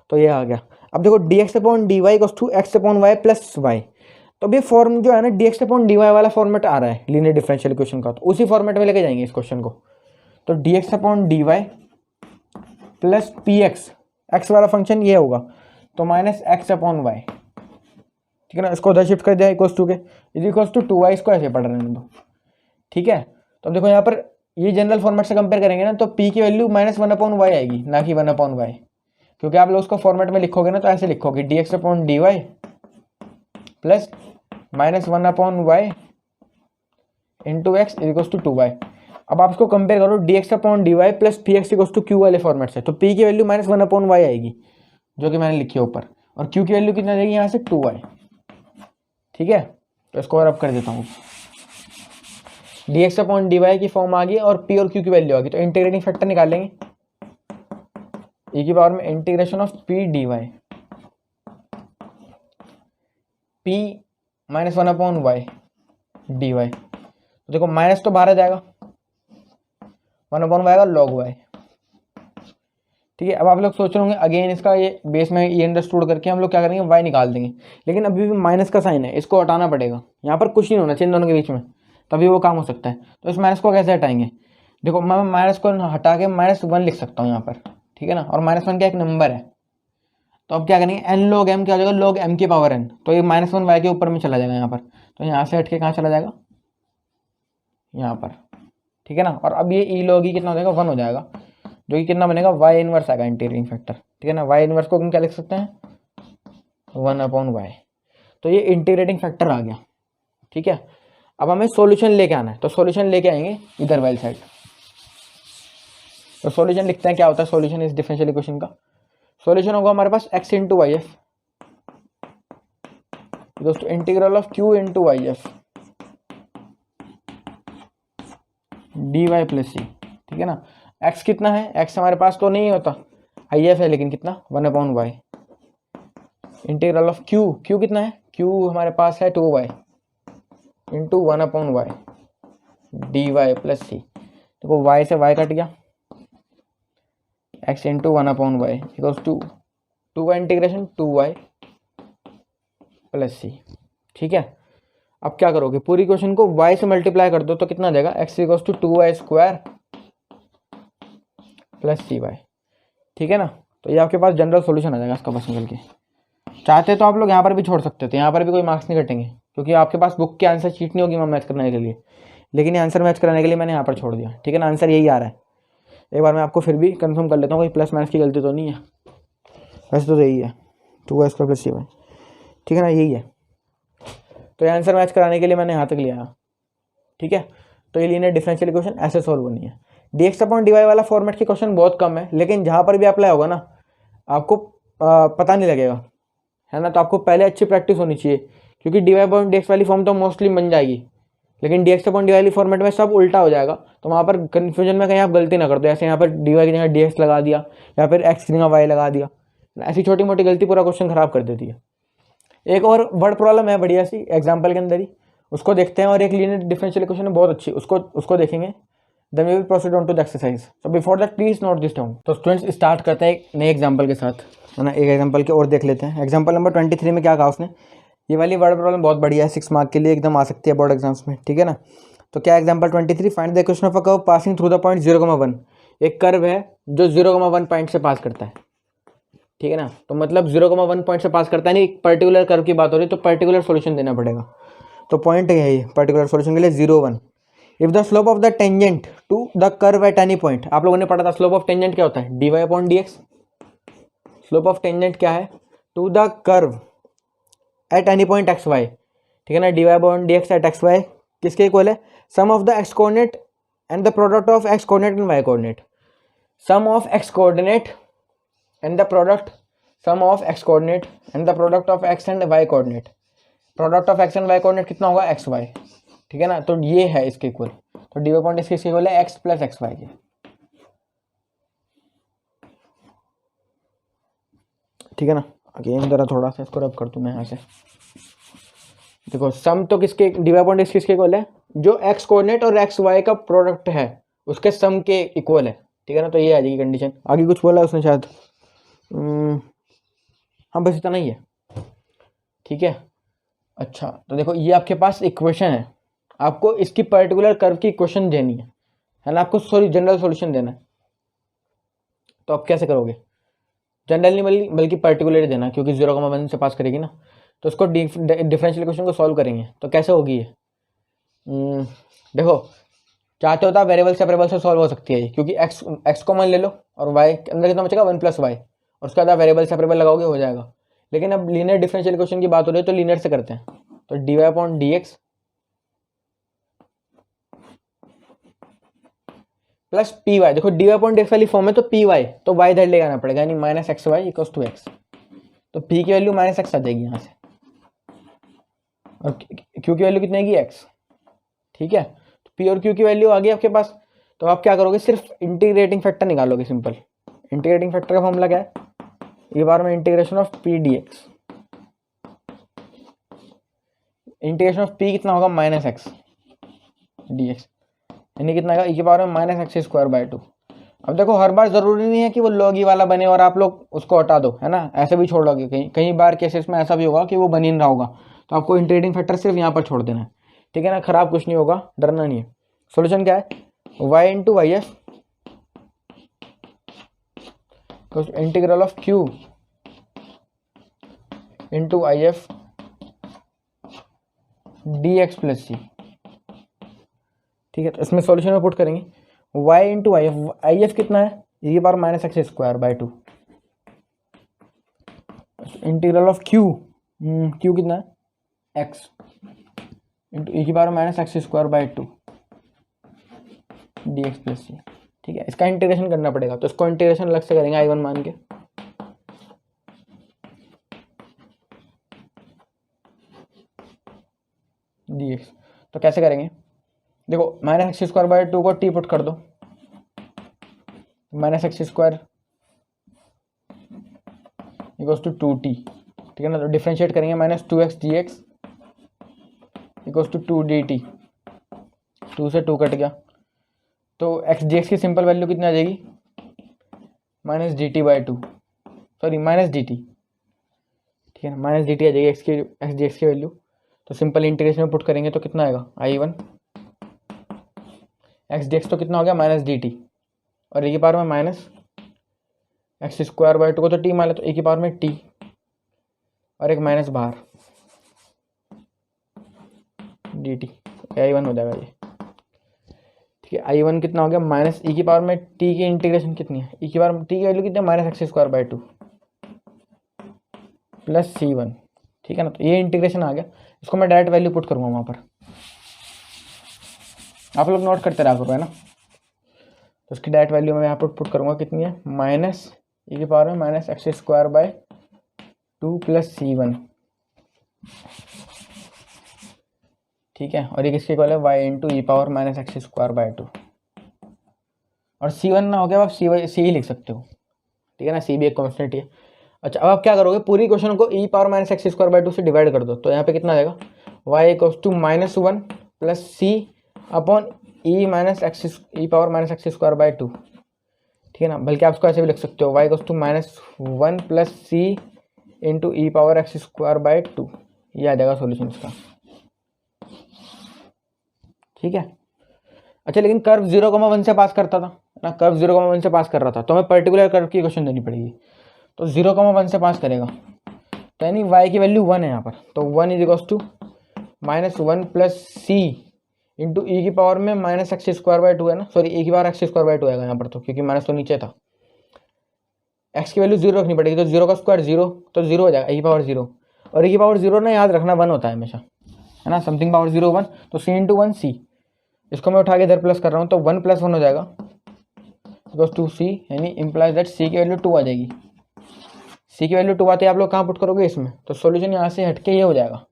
तो ये आ गया। अब देखो d x upon D y equal to x upon Y plus y, तो अब ये फॉर्म जो है ना d x upon D y वाला फॉर्मेट आ रहा है लीनियर डिफरेंशियल इक्वेशन का, तो उसी फॉर्मेट में लेके जाएंगे इस क्वेश्चन को। तो d x upon D Y plus p x, x वाला फंक्शन ये होगा, तो माइनस एक्स अपॉन वाई। ठीक है ना, इसको उधर शिफ्ट कर दिया इक्वल्स टू के, इज इक्वल्स टू 2y इसको ऐसे पढ़ रहे हैं तो। ठीक है, तो अब देखो यहाँ पर ये जनरल फॉर्मेट से कंपेयर करेंगे ना, तो p की वैल्यू माइनस 1 अपॉन वाई आएगी, ना कि 1 अपॉन वाई, क्योंकि आप लोग उसको फॉर्मेट में लिखोगे ना तो ऐसे लिखोगे d x upon D Y plus minus 1 upon y into x is equals to 2y। अब आप इसको कंपेयर करो d x upon D Y plus p x equals to q वाले फॉर्मेट से, तो p की वैल्यू माइनस 1 अपॉन वाई आएगी जो कि मैंने लिखी है ऊपर, और q की वैल्यू कितना जाएगी यहाँ से 2y। ठीक है, तो इसको और अब कर देता हूँ, d x upon D y की फॉर्म आ गई और p और q की वैल्यू आ गई, तो इंटीग्रेटिंग फैक्टर निकाल लेंगे e की पावर में integration of p d y, p minus 1 upon Y D y. तो देखो माइनस तो बाहर आ जाएगा, 1 अपॉन वाई का लॉग वाई। ठीक है, अब आप लोग सोच रहे होंगे अगेन इसका ये बेस में ये अंडरस्टूड करके हम लोग क्या करेंगे वाई निकाल देंगे, लेकिन अभी भी माइनस का साइन है, इसको हटाना पड़ेगा, यहाँ पर कुछ नहीं होना चाहिए दोनों के बीच में, तभी वो काम हो सकता है। तो इस माइनस को कैसे हटाएंगे, देखो मैं माइनस को हटा के -1 लिख सकता हूँ यहाँ पर। ठीक है ना, और -1 क्या एक नंबर है, तो अब क्या करेंगे n log m क्या हो जाएगा log m की पावर n, तो ये -1 y के ऊपर में चला जाएगा यहाँ पर, तो यहाँ से हट के कहाँ चला जाएगा यहाँ पर। ठीक है ना, और अब ये e log e कितना हो जाएगा 1 हो जाएगा, जो कि कितना बनेगा y इनवर्स आएगा इंटीग्रेटिंग फैक्टर। ठीक है ना, y इनवर्स को हम क्या लिख सकते हैं 1 अपॉन वाई, तो ये इंटीग्रेटिंग फैक्टर आ गया। ठीक है, अब हमें सॉल्यूशन लेके आना है, तो सॉल्यूशन लेके आएंगे इधर वाली साइड। तो सॉल्यूशन लिखते हैं, क्या होता है सॉल्यूशन इस डिफरेंशियल इक्वेशन का, सॉल्यूशन होगा हमारे पास x इंटू वाई एफ दोस्तों integral of q into Y F D Y plus C. ठीक है ना, x कितना है, x हमारे पास तो नहीं होता, आई एफ है, लेकिन कितना 1 upon Y integral of q कितना है, q हमारे पास है 2y into 1 upon Y D Y plus C. देखो y से y कट गया, x into 1 upon Y equals to 2y integration 2y plus C. ठीक है, अब क्या करोगे पूरी क्वेश्चन को y से मल्टीप्लाई कर दो, तो कितना आ जाएगा x equals to 2y square plus c y. ठीक है ना, तो ये आपके पास जनरल सॉल्यूशन आ जाएगा इसका बस निकल के। चाहते तो आप लोग यहाँ पर भी छोड़ सकते थे, यहाँ पर भी कोई मार्क्स नहीं कटेंगे, क्योंकि आपके पास बुक के आंसर शीट नहीं होगी वहाँ मैच करने के लिए, लेकिन ये आंसर मैच कराने के लिए मैंने यहाँ पर छोड़ दिया। ठीक है ना, आंसर यही आ रहा है, एक बार मैं आपको फिर भी कंफर्म कर लेता हूँ, कोई प्लस माइनस की गलती तो नहीं है, वैसे तो यही है 2y square plus c y. ठीक है ना, यही है, तो ये आंसर मैच कराने के लिए मैंने यहाँ तक लिया। ठीक है, तो ये लीनियर डिफरेंशियल इक्वेशन ऐसे सॉल्व होनी है। D x upon D y वाला फॉर्मेट के क्वेश्चन बहुत कम है, लेकिन जहाँ पर भी अप्लाई होगा ना आपको पता नहीं लगेगा, है ना, तो आपको पहले अच्छी प्रैक्टिस होनी चाहिए, क्योंकि d y upon d x वाली फॉर्म तो मोस्टली बन जाएगी, लेकिन d x upon D y वाली फॉर्मेट में सब उल्टा हो जाएगा, तो वहाँ पर कन्फ्यूजन में कहीं आप गलती ना कर दो, ऐसे यहाँ पर डी वाई की जगह डी एक्स लगा दिया या फिर एक्स की जगह वाई लगा दिया, ऐसी छोटी मोटी गलती पूरा क्वेश्चन खराब कर देती है। एक और वर्ड प्रॉब्लम है बढ़िया सी एग्जाम्पल के अंदर ही, उसको देखते हैं, और एक लीनियर डिफरेंशियल इक्वेशन है बहुत अच्छी, उसको देखेंगे। Then we will proceed on to the exercise. So before that please note this down. तो स्टूडेंट्स स्टार्ट करते हैं एक नए एग्जाम्पल के साथ, है ना। एक एग्जाम्पल के और देख लेते हैं। एग्जाम्पल नंबर 23 में क्या कहा उसने, ये वाली वर्ड प्रॉब्लम बहुत बढ़िया है, 6 मार्क के लिए एकदम आ सकती है बोर्ड एग्जाम्स में, ठीक है ना। तो क्या example 23, find the equation of a curve passing through the point 0,1। एक कर्व है जो 0,1 पॉइंट से पास करता है, ठीक है ना। तो मतलब 0,1 पॉइंट से पास करता है, नहीं पर्टिकुलर कर्व की बात हो रही है तो पर्टिकुलर सॉल्यूशन देना पड़ेगा। तो पॉइंट है ये पर्टिकुलर सॉल्यूशन के लिए 0,1। If the slope of the tangent to the curve at any point, आप लोगों ने पढ़ा था स्लोप ऑफ टेंजेंट क्या होता है, dy/dx। स्लोप ऑफ टेंजेंट क्या है, to the curve at any point xy, ठीक है ना। dy/dx एट xy किसके इक्वल है, sum of the x coordinate and the product of x coordinate and y coordinate. Sum of x coordinate and the product, sum of x coordinate and the product of x and y coordinate. Product of x and y coordinate कितना होगा, xy, ठीक है ना। तो ये है इसके इक्वल, तो dy/dx किसके इक्वल है, x प्लस xy के, ठीक है ना। अगेन जरा थोड़ा सा इसको रब कर दूं मैं यहाँ से। देखो सम तो किसके, dy/dx किसके इक्वल है, जो x कोऑर्डिनेट और xy का प्रोडक्ट है उसके सम के इक्वल है, ठीक है ना। तो ये आ जाएगी कंडीशन। आगे कुछ बोला उसने शायद, हाँ बस इतना ही है, ठीक है। अच्छा तो देखो ये आपके पास इक्वेशन है, आपको इसकी पर्टिकुलर कर्व की इक्वेशन देनी है ना, आपको सॉरी जनरल सॉल्यूशन देना है। तो आप कैसे करोगे, जनरल नहीं बल्कि पर्टिकुलर देना, क्योंकि 0,1 से पास करेगी ना। तो उसको डिफरेंशियल इक्वेशन को सॉल्व करेंगे। तो कैसे होगी ये, देखो चाहते हो तो वेरिएबल सेपरेबल से सॉल्व हो सकती है ये, क्योंकि x कॉमन ले लो और y के अंदर कितना बचेगा 1 + y, और उसके बाद वेरिएबल सेपरेबल लगाओगे हो जाएगा। लेकिन अब लीनियर डिफरेंशियल इक्वेशन की बात हो रही है तो लीनियर से करते हैं। तो dy/dx प्लस पी वाई, देखो dy/dx वाली फॉर्म है तो पी वाई, तो y इधर ले आना पड़ेगा, यानी -xy = x। तो p की वैल्यू -x आ जाएगी यहाँ से, और q की वैल्यू कितनी आएगी, x, ठीक है। तो p और q की वैल्यू आ गई आपके पास। तो आप क्या करोगे, सिर्फ इंटीग्रेटिंग फैक्टर निकालोगे, सिंपल। इंटीग्रेटिंग फैक्टर का फॉर्मूला क्या है, ये बार में integration of p dx। Integration of p कितना होगा, -x dx, यानी कितना आएगा, e⁻⁻x² 2। अब देखो हर बार जरूरी नहीं है कि वो log e वाला बने और आप लोग उसको हटा दो, है ना, ऐसे भी छोड़ दोगे। कई बार केसेस में ऐसा भी होगा कि वो बन ही नहीं रहा होगा, तो आपको इंटीग्रेटिंग फैक्टर सिर्फ यहाँ पर छोड़ देना है, ठीक है ना। खराब कुछ नहीं होगा, डरना नहीं है। सोल्यूशन क्या है, y × yf integral of q × if dx + c, ठीक है। तो इसमें सॉल्यूशन में पुट करेंगे y × if कितना है, e⁻⁻x² 2 इंटीग्रल ऑफ q कितना है, x e⁻⁻x² 2 dx + c, ठीक है। इसका इंटीग्रेशन करना पड़ेगा, तो इसको इंटीग्रेशन अलग से करेंगे I1 मान के। dx तो कैसे करेंगे, देखो -x² 2 को t पुट कर दो, -x² = 2t, ठीक है ना। तो डिफ्रेंशिएट करेंगे, -2x dx = 2 dt, 2 से 2 कट गया, तो x dx की सिंपल वैल्यू कितनी आ जाएगी, -dt/2, सॉरी -dt, ठीक है ना, -dt आ जाएगी x dx की वैल्यू। तो सिंपल इंटीग्रेशन में पुट करेंगे तो कितना आएगा, I1 x dx तो कितना हो गया, -dt, और e की में -x² 2 को तो t मान ले, तो e की में t और एक माइनस बाहर dt, I1 हो जाएगा ये, ठीक है। I1 कितना हो गया, -e की में t की इंटीग्रेशन कितनी है, e की t की वैल्यू कितनी है, -x² 2 + c1, ठीक है ना। तो ये इंटीग्रेशन आ गया, इसको मैं डायरेक्ट वैल्यू पुट करूँगा वहाँ पर, आप लोग नोट करते रहा करो, है ना। तो उसकी डायरेक्ट वैल्यू मैं यहाँ पर पुट करूँगा, कितनी है, -e की में -x² 2 + c1, ठीक है। और ये किसके इक्वल है, y × e⁻⁻x² 2, और c1 ना हो गया, आप c ही लिख सकते हो, ठीक है ना। c भी एक कॉन्स्टेंट है। अच्छा, अब आप क्या करोगे, पूरी क्वेश्चन को ई power minus X square by two से डिवाइड कर दो, तो यहाँ पे कितना आ जाएगा, Y equals to -1 plus C upon E minus X, E power minus X square by two, ठीक है ना। बल्कि आप इसको ऐसे भी लिख सकते हो, y equals to -1 plus C into E power x square by two, ये आ जाएगा सोल्यूशन इसका, ठीक है। अच्छा, लेकिन कर्व 0,1 से पास करता था ना, कर्व 0,1 से पास कर रहा था, तो हमें पर्टिकुलर कर्व की क्वेश्चन देनी पड़ेगी, तो 0,1 से पास करेगा, तो यानी y की वैल्यू 1 है यहाँ पर, तो 1 is equals to -1 plus C into E की पावर में minus X square by two है ना, सॉरी ई की power x square by two आएगा यहाँ पर, तो क्योंकि माइनस तो नीचे था, एक्स की वैल्यू 0 रखनी पड़ेगी, तो 0 का स्क्वायर 0, तो 0 हो जाएगा, ई की पावर 0, और ई की पावर 0 ना याद रखना 1 होता है हमेशा, है ना, समथिंग पावर 0 1, तो सी इंटू 1 सी, इसको मैं उठा के इधर प्लस कर रहा हूँ, तो 1 + 1 हो जाएगा इक्वल्स टू सी, यानी इम्प्लाइज दैट सी की वैल्यू 2 आ जाएगी। सी की वैल्यू 2 आते आप लोग कहाँ पुट करोगे, इसमें, तो सॉल्यूशन यहाँ से हटके ये हो जाएगा,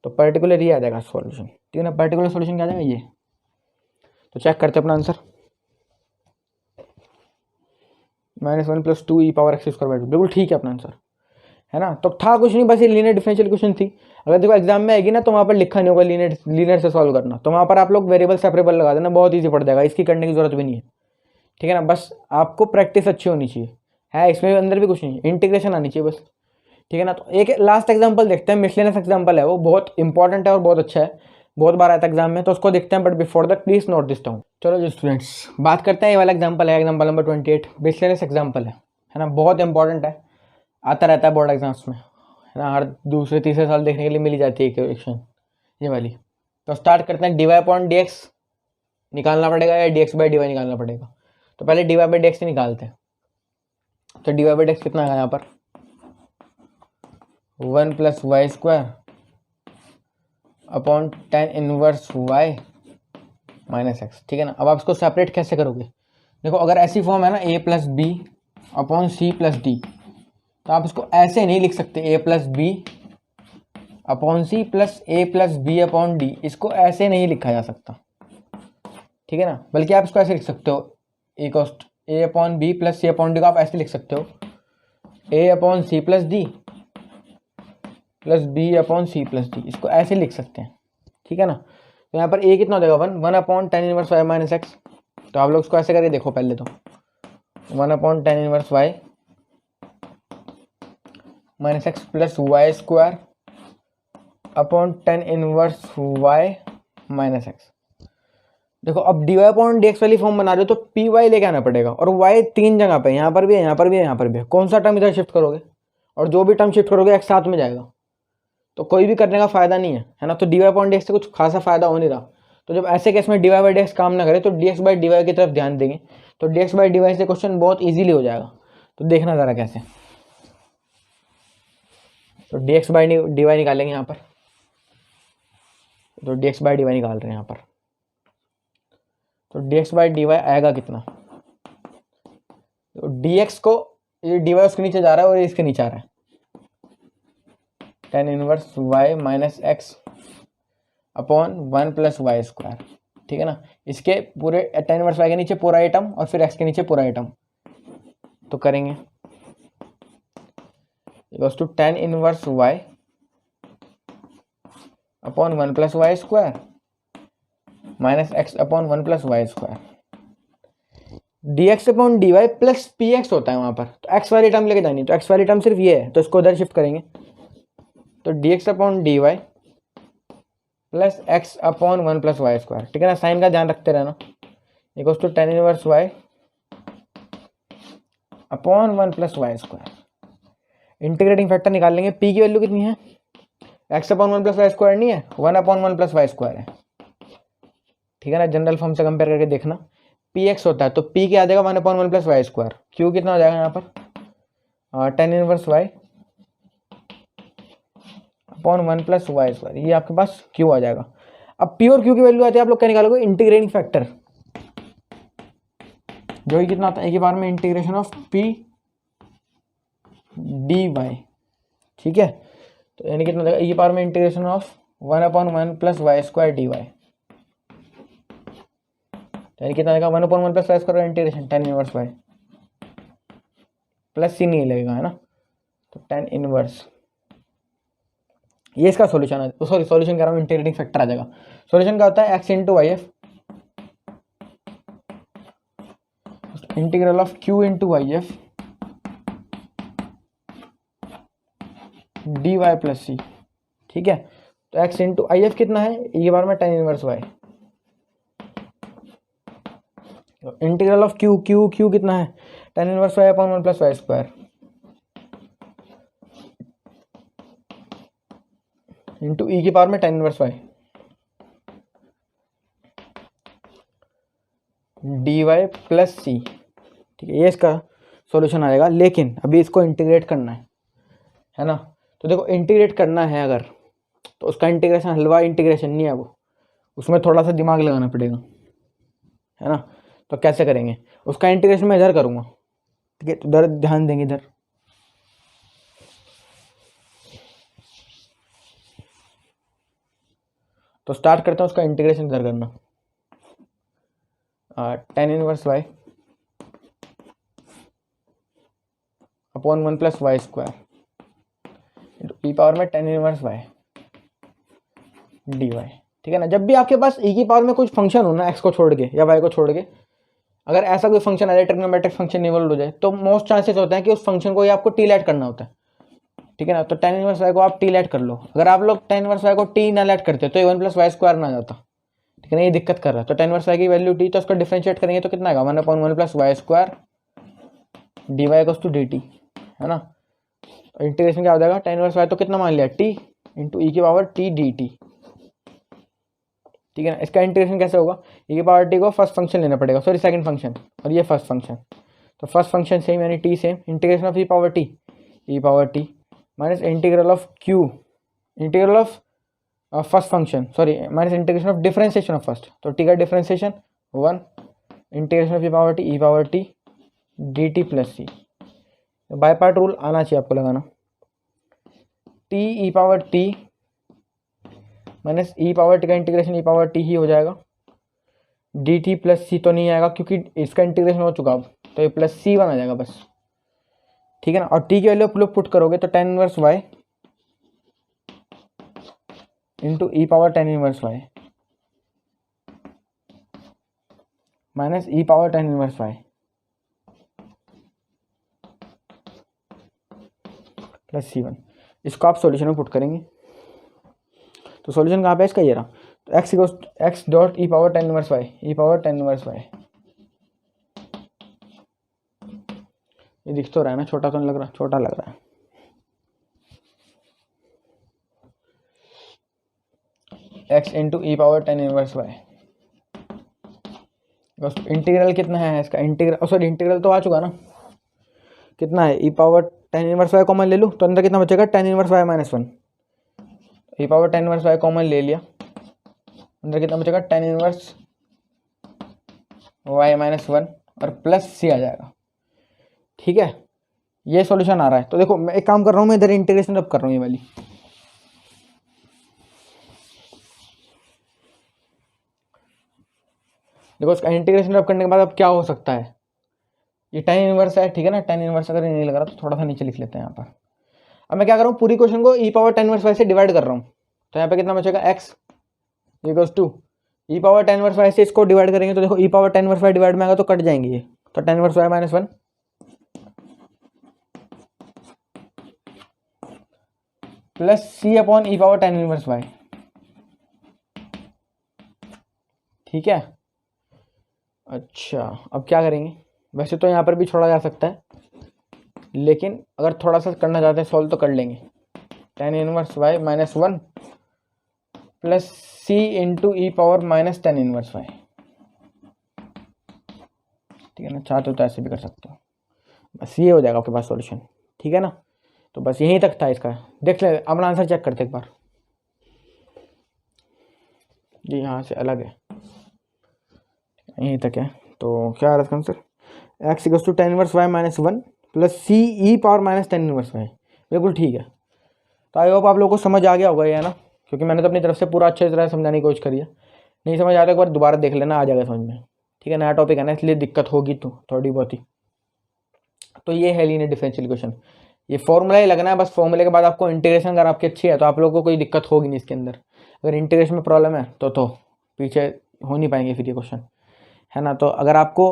तो पर्टिकुलर ये आ जाएगा सॉल्यूशन, ठीक है ना, पर्टिकुलर सॉल्यूशन क्या आ जाएगा ये। तो चेक करते हैं अपना answer, -1 + 2 E power x square by to, बिल्कुल ठीक है अपना आंसर, है ना। तो था कुछ नहीं, बस ये लीनियर डिफरेंशियल क्वेश्चन थी। अगर देखो एग्जाम में आएगी ना, तो वहाँ पर लिखा नहीं होगा लीनियर से सॉल्व करना, तो वहाँ पर आप लोग वेरिएबल सेपरेबल लगा देना, बहुत ईजी पड़ जाएगा, इसकी करने की जरूरत भी नहीं है, ठीक है ना। बस आपको प्रैक्टिस अच्छी होनी चाहिए, है इसमें अंदर भी कुछ नहीं, इंटीग्रेशन आनी चाहिए बस, ठीक है ना। तो एक लास्ट एग्जाम्पल देखते हैं, मिसलेनियस एग्जाम्पल है, वो बहुत इंपॉर्टेंट है और बहुत अच्छा है, बहुत बार आया था एग्जाम में, तो उसको देखते हैं, but before that please note this down. चलो जी स्टूडेंट्स, बात करते हैं, ये वाला एग्जाम्पल है, एग्जाम्पल नंबर 28, मिसलेनियस एग्जाम्पल है ना, बहुत इंपॉर्टेंट है, आता रहता है बोर्ड एग्जाम्स में, है ना, हर दूसरे तीसरे साल देखने के लिए मिल जाती है क्वेश्चन ये वाली। तो स्टार्ट करते हैं, dy अपॉन dx निकालना पड़ेगा या dx बाई dy निकालना पड़ेगा, तो पहले dy बाई dx ही निकालते हैं। तो dy बाई dx कितना आएगा यहाँ पर, 1 + y² upon tan inverse y minus x, ठीक है ना। अब आप इसको सेपरेट कैसे करोगे, देखो अगर ऐसी फॉर्म है ना, a + b upon c + d, तो आप इसको ऐसे नहीं लिख सकते, a + b upon c plus a + b upon d, इसको ऐसे नहीं लिखा जा सकता, ठीक है ना। बल्कि आप इसको ऐसे लिख सकते हो, a upon b plus c upon d को आप ऐसे लिख सकते हो, a upon c + d plus b upon c + d, इसको ऐसे लिख सकते हैं, ठीक है ना। तो यहाँ पर a कितना हो जाएगा, 1 upon tan inverse y minus x, तो आप लोग इसको ऐसे करके देखो, पहले तो 1 upon tan inverse y minus x plus y² upon tan inverse y minus x. देखो अब dy अपॉन dx वाली फॉर्म बना रहे हो, तो py लेके आना पड़ेगा, और y 3 जगह पे, यहाँ पर भी है, यहाँ पर भी है, यहाँ पर भी है, कौन सा टर्म इधर शिफ्ट करोगे, और जो भी टर्म शिफ्ट करोगे एक साथ में जाएगा, तो कोई भी करने का फायदा नहीं है ना। तो dy अपॉन dx से कुछ खासा फायदा हो नहीं रहा, तो जब ऐसे केस में dy बाई dx काम ना करे, तो dx बाई dy की तरफ ध्यान देंगे, तो dx बाई dy से क्वेश्चन बहुत ईजिली हो जाएगा। तो देखना जरा कैसे, तो dx बाई dy निकालेंगे यहाँ पर, तो dx बाई dy निकाल रहे हैं यहाँ पर, तो dx बाई dy आएगा कितना, तो dx को, ये dy उसके नीचे जा रहा है और ये इसके नीचे आ रहा है, tan inverse y minus x upon 1 + y², ठीक है ना। इसके पूरे tan इनवर्स y के नीचे पूरा आइटम और फिर x के नीचे पूरा आइटम, तो करेंगे equals to tan inverse y upon 1 + y² minus x upon 1 + y², dx upon dy plus px होता है वहाँ पर, तो x वाली टर्म लेके जानी, तो x वाली टर्म सिर्फ ये है, तो इसको उधर शिफ्ट करेंगे, तो dx upon dy plus x upon 1 + y², ठीक है ना, साइन का ध्यान रखते रहना, equals to tan inverse y upon 1 + y²। Integrating factor निकाल लेंगे, p की वैल्यू कितनी है, x अपॉन 1 + y² नहीं है, 1 अपॉन 1 + y² है, ठीक है ना। जनरल फॉर्म से कंपेयर करके देखना, px होता है, तो p क्या आ जाएगा, 1 अपॉन 1 + y², q कितना हो जाएगा यहाँ पर, tan inverse y upon 1 + y², ये आपके पास q आ जाएगा। अब p और q की वैल्यू आती है, आप लोग क्या निकालोगे, इंटीग्रेटिंग फैक्टर, जो ही कितना आता है, एक ही बार में इंटीग्रेशन ऑफ p dy, ठीक है, तो यानी कितना एक ही बार में इंटीग्रेशन ऑफ 1 अपॉन 1 + y² dy, यानी कितना आएगा, 1 अपॉन 1 + y² integration tan inverse y plus C नहीं लगेगा, है ना। तो tan इनवर्स, ये इसका सॉल्यूशन है। सॉरी सॉल्यूशन कह रहा हूँ, इंटीग्रेटिंग फैक्टर आ जाएगा। सॉल्यूशन क्या होता है, x into Y F integral of q into Y F D Y plus C. ठीक है, तो x इंटू आई एफ कितना है, ये बार में tan inverse y, integral of q q q कितना है, tan inverse y upon 1 plus Y square into E की पावर में tan inverse y D Y plus C. ठीक है, ये इसका सॉल्यूशन आएगा। लेकिन अभी इसको इंटीग्रेट करना है ना। तो देखो इंटीग्रेट करना है अगर, तो उसका इंटीग्रेशन हलवा इंटीग्रेशन नहीं है वो, उसमें थोड़ा सा दिमाग लगाना पड़ेगा, है ना। तो कैसे करेंगे उसका इंटीग्रेशन, मैं इधर करूँगा। ठीक है, तो इधर ध्यान देंगे इधर। तो स्टार्ट करते हैं उसका इंटीग्रेशन इधर करना। tan inverse y upon 1 plus Y square into ई पावर में tan inverse y D Y. ठीक है ना, जब भी आपके पास e की पावर में कुछ फंक्शन हो ना, x को छोड़ के या y को छोड़ के, अगर ऐसा कोई फंक्शन आ जाए, ट्रिग्नोमेट्रिक फंक्शन इन्वॉल्व हो जाए, तो मोस्ट चांसेस होते हैं कि उस फंक्शन को ही आपको टी लेट करना होता है। ठीक है ना, तो tan इनवर्स y को आप टी लेट कर लो। अगर आप लोग tan इनवर्स y को टी ना लेट करते तो 1 प्लस वाई स्क्वायर ना जाता। ठीक है ना, ये दिक्कत कर रहा है। तो tan इनवर्स y की वैल्यू टी, तो उसको डिफरेंशिएट करेंगे तो कितना आएगा, 1/1 plus Y square d y equals to d t, है ना। तो इंटीग्रेशन क्या हो जाएगा, tan इनवर्स y तो कितना मान लिया, टी इंटू ई की पावर टी डी टी। ठीक है ना, इसका इंटीग्रेशन कैसे होगा, ई की पावर टी को फर्स्ट फंक्शन लेना पड़ेगा, सॉरी सेकंड फंक्शन, और ये फर्स्ट फंक्शन। तो फर्स्ट फंक्शन सेम यानी t same, integration of E power t minus integral of q, integral of first function, sorry minus integration of differentiation of first. तो टी का differentiation 1 integration of E power t d t plus c. By part rule आना चाहिए आपको लगाना। T e power t minus e power T का इंटीग्रेशन ई पावर टी ही हो जाएगा, डी टी प्लस सी तो नहीं आएगा क्योंकि इसका इंटीग्रेशन हो चुका अब, तो ये प्लस सी बन आ जाएगा बस। ठीक है ना, और टी की वैल्यू आप लोग पुट करोगे तो tan इनवर्स y इंटू ई power tan inverse y minus e power tan inverse y plus C1। इसको आप सॉल्यूशन में पुट करेंगे। तो सॉल्यूशन कहाँ पे है इसका, ये रहा। तो x dot E power tan inverse y, ई पावर tan इनवर्स y, ये दिख तो रहा है ना, छोटा तो नहीं लग रहा, छोटा लग रहा है। x इंटू ई पावर tan इनवर्स y, बस इंटीग्रल कितना है इसका, इंटीग्रल सॉरी इंटीग्रल तो आ चुका ना, कितना है ई power tan inverse y common ले लूँ तो अंदर कितना बचेगा, tan inverse y minus 1, e power tan inverse y common ले लिया, अंदर कितना बचेगा, tan इनवर्स y माइनस 1 और प्लस सी आ जाएगा। ठीक है, ये सॉल्यूशन आ रहा है। तो देखो मैं एक काम कर रहा हूँ, मैं इधर इंटीग्रेशन अब कर रहा हूँ ये वाली। देखो इसका इंटीग्रेशन अब करने के बाद अब क्या हो सकता है, ये tan इनवर्स है। ठीक है ना, tan इनवर्स अगर नहीं लग रहा तो थोड़ा सा नीचे लिख लेते हैं यहाँ पर। अब मैं क्या कर रहा हूँ, पूरी क्वेश्चन को ई पावर tan इनवर्स y से डिवाइड कर रहा हूँ। तो यहाँ पे कितना बचेगा, x equals to e power tan inverse y से इसको डिवाइड करेंगे तो देखो e power tan inverse y divide में आएगा तो कट जाएंगे ये, तो tan inverse y minus 1 plus C upon e power tan inverse y। ठीक है, अच्छा अब क्या करेंगे, वैसे तो यहाँ पर भी छोड़ा जा सकता है, लेकिन अगर थोड़ा सा करना चाहते हैं सॉल्व तो कर लेंगे। tan inverse y minus 1 plus सी इंटू ई power minus tan inverse y। ठीक है ना, चाहते हो तो ऐसे भी कर सकते हो, बस ये हो जाएगा आपके पास सॉल्यूशन। ठीक है ना, तो बस यहीं तक था इसका। देख ले अपना आंसर चेक करते एक बार, जी यहाँ से अलग है, यहीं तक है। तो क्या आ रहा है answer, x equals to tan inverse y minus 1 plus c e power minus tan inverse y। बिल्कुल ठीक है। तो आई होप आप लोगों को समझ आ गया होगा ये, है ना, क्योंकि मैंने तो अपनी तरफ से पूरा अच्छे तरह समझाने की कोशिश करी है। नहीं समझ आता एक बार दोबारा देख लेना, आ जाएगा समझ में। ठीक है, नया टॉपिक है ना, इसलिए दिक्कत होगी तो थोड़ी बहुत ही। तो ये है लीनियर डिफरेंशियल इक्वेशन। ये फॉर्मूला ही लगना है बस, फॉर्मूले के बाद आपको इंटीग्रेशन अगर आपकी अच्छी है तो आप लोगों को कोई दिक्कत होगी नहीं इसके अंदर। अगर इंटीग्रेशन में प्रॉब्लम है तो पीछे हो नहीं पाएंगे फिर ये क्वेश्चन, है ना। तो अगर आपको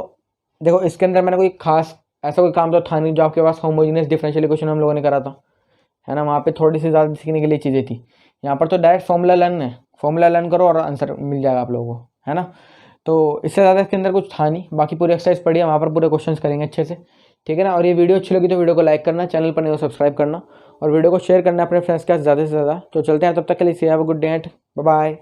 देखो इसके अंदर मैंने कोई खास ऐसा कोई काम तो था नहीं जो आपके पास होमोजीनियस डिफरेंशियल इक्वेशन हम लोगों ने करा था, है ना। वहाँ पे थोड़ी सी ज़्यादा सीखने के लिए चीज़ें थी। यहाँ पर तो डायरेक्ट फॉर्मूला लर्न है, फॉर्मूला लर्न करो और आंसर मिल जाएगा आप लोगों को, है ना। तो इससे ज़्यादा इसके अंदर कुछ था नहीं, बाकी पूरी एक्सरसाइज पढ़िए, वहाँ पर पूरे क्वेश्चंस करेंगे अच्छे से, ठीक है ना। और ये वीडियो अच्छी लगी तो वीडियो को लाइक करना, चैनल पर नहीं हो सब्सक्राइब करना और वीडियो को शेयर करना अपने फ्रेंड्स के साथ ज़्यादा से ज़्यादा। तो चलते हैं तब तक के लिए, see have a good day, bye bye.